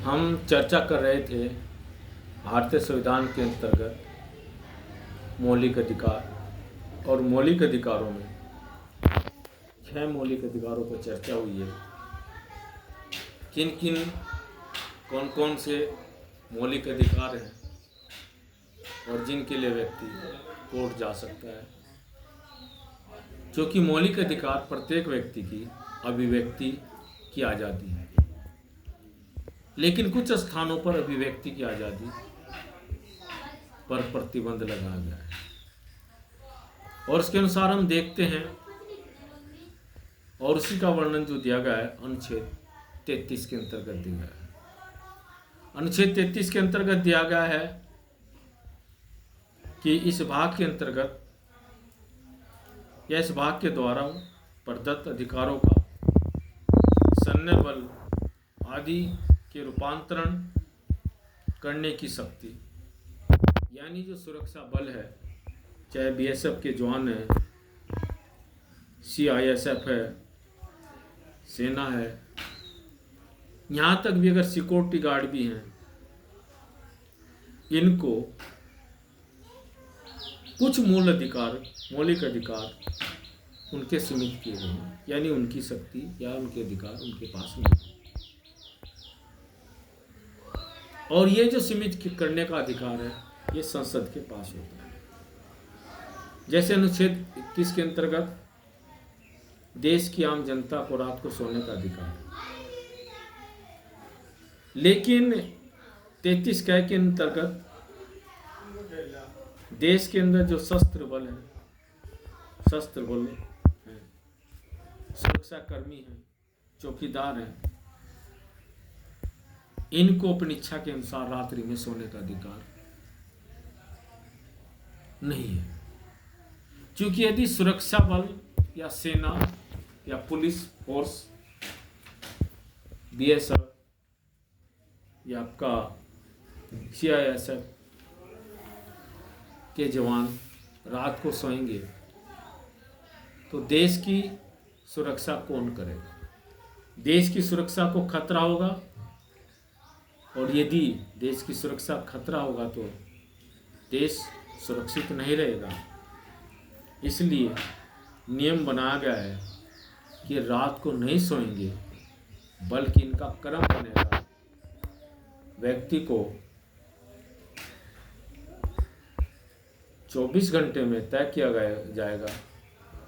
हम चर्चा कर रहे थे भारतीय संविधान के अंतर्गत मौलिक अधिकार, और मौलिक अधिकारों में 6 मौलिक अधिकारों पर चर्चा हुई है। किन किन कौन कौन से मौलिक अधिकार हैं और जिनके लिए व्यक्ति कोर्ट जा सकता है, क्योंकि मौलिक अधिकार प्रत्येक व्यक्ति की अभिव्यक्ति की आज़ादी है, लेकिन कुछ स्थानों पर अभिव्यक्ति की आज़ादी पर प्रतिबंध लगाया गया है। और उसके अनुसार हम देखते हैं, और उसी का वर्णन जो दिया गया है अनुच्छेद 33 के अंतर्गत दिया गया है। अनुच्छेद 33 के अंतर्गत दिया गया है कि इस भाग के अंतर्गत या इस भाग के द्वारा प्रदत्त अधिकारों का सैन्य बल आदि के रूपांतरण करने की शक्ति, यानी जो सुरक्षा बल है, चाहे बीएसएफ के जवान हैं, सीआईएसएफ है, सेना है, यहाँ तक भी अगर सिक्योरिटी गार्ड भी हैं, इनको कुछ मौलिक अधिकार उनके सीमित किए गए हैं, यानी उनकी शक्ति या उनके अधिकार उनके पास नहीं। और ये जो सीमित करने का अधिकार है, ये संसद के पास होता है। जैसे अनुच्छेद 21 के अंतर्गत देश की आम जनता को रात को सोने का अधिकार है, लेकिन 33 क के अंतर्गत देश के अंदर जो शस्त्र बल है, सुरक्षा कर्मी हैं, चौकीदार हैं, इनको अपनी इच्छा के अनुसार रात्रि में सोने का अधिकार नहीं है। क्योंकि यदि सुरक्षा बल या सेना या पुलिस फोर्स, बीएसएफ या आपका सीआईएसएफ के जवान रात को सोएंगे तो देश की सुरक्षा कौन करेगा? देश की सुरक्षा को खतरा होगा, और यदि देश की सुरक्षा खतरा होगा तो देश सुरक्षित नहीं रहेगा। इसलिए नियम बनाया गया है कि रात को नहीं सोएंगे, बल्कि इनका कर्म बनेगा व्यक्ति को 24 घंटे में तय किया जाएगा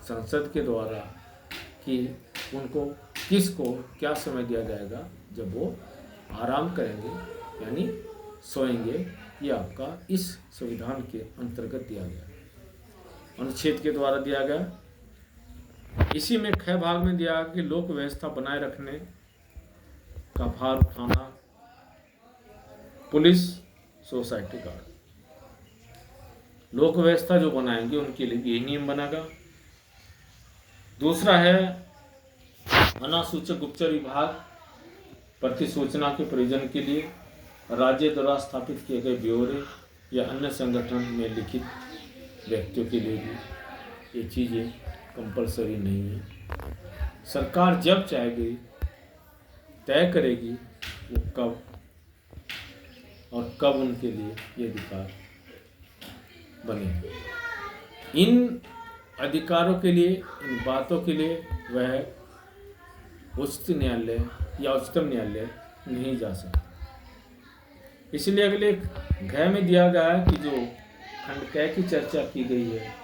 संसद के द्वारा कि उनको किसको क्या समय दिया जाएगा जब वो आराम करेंगे, यानी सोएंगे। ये आपका इस संविधान के अंतर्गत दिया गया, अनुच्छेद के द्वारा दिया गया। इसी में ख भाग में दिया कि लोक व्यवस्था बनाए रखने का भार उठाना पुलिस सोसाइटी गार्ड, लोक व्यवस्था जो बनाएंगे उनके लिए ये नियम बनेगा। दूसरा है अनासूचक गुप्तचर विभाग प्रतिसूचना के प्रयोजन के लिए राज्य द्वारा स्थापित किए गए ब्यूरो या अन्य संगठन में लिखित व्यक्तियों के लिए भी ये चीज़ें कंपलसरी नहीं है। सरकार जब चाहेगी तय करेगी वो कब और कब उनके लिए ये अधिकार बने। इन अधिकारों के लिए, इन बातों के लिए वह उच्च न्यायालय या उच्चतम न्यायालय नहीं जा सकता। इसलिए अगले घ में दिया गया है कि जो खंड क की चर्चा की गई है,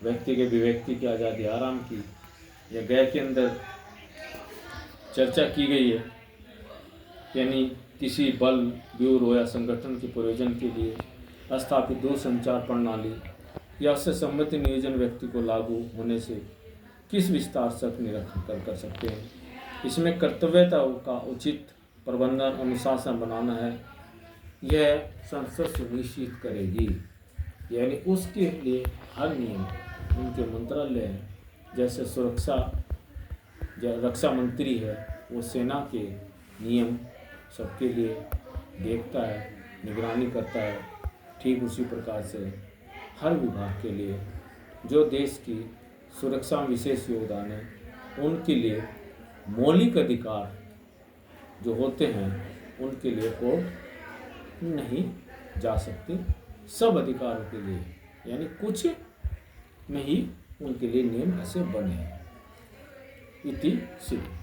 व्यक्ति के अभिव्यक्ति की आज़ादी आराम की, या ग के अंदर चर्चा की गई है, यानी किसी बल, ब्यूरो या संगठन के प्रयोजन के लिए स्थापित दूरसंचार प्रणाली या उससे संबंधित नियोजन व्यक्ति को लागू होने से किस विस्तार तक निरीक्षण कर सकते हैं। इसमें कर्तव्यता का उचित प्रबंधन अनुशासन बनाना है, यह संसद सुनिश्चित करेगी। यानी उसके लिए हर नियम उनके मंत्रालय हैं, जैसे रक्षा मंत्री है, वो सेना के नियम सबके लिए देखता है, निगरानी करता है। ठीक उसी प्रकार से हर विभाग के लिए जो देश की सुरक्षा में विशेष योगदान है, उनके लिए मौलिक अधिकार जो होते हैं उनके लिए कोर्ट नहीं जा सकते। सब अधिकारों के लिए, यानी कुछ में ही उनके लिए नियम ऐसे बने हैं। इति सिद्धि।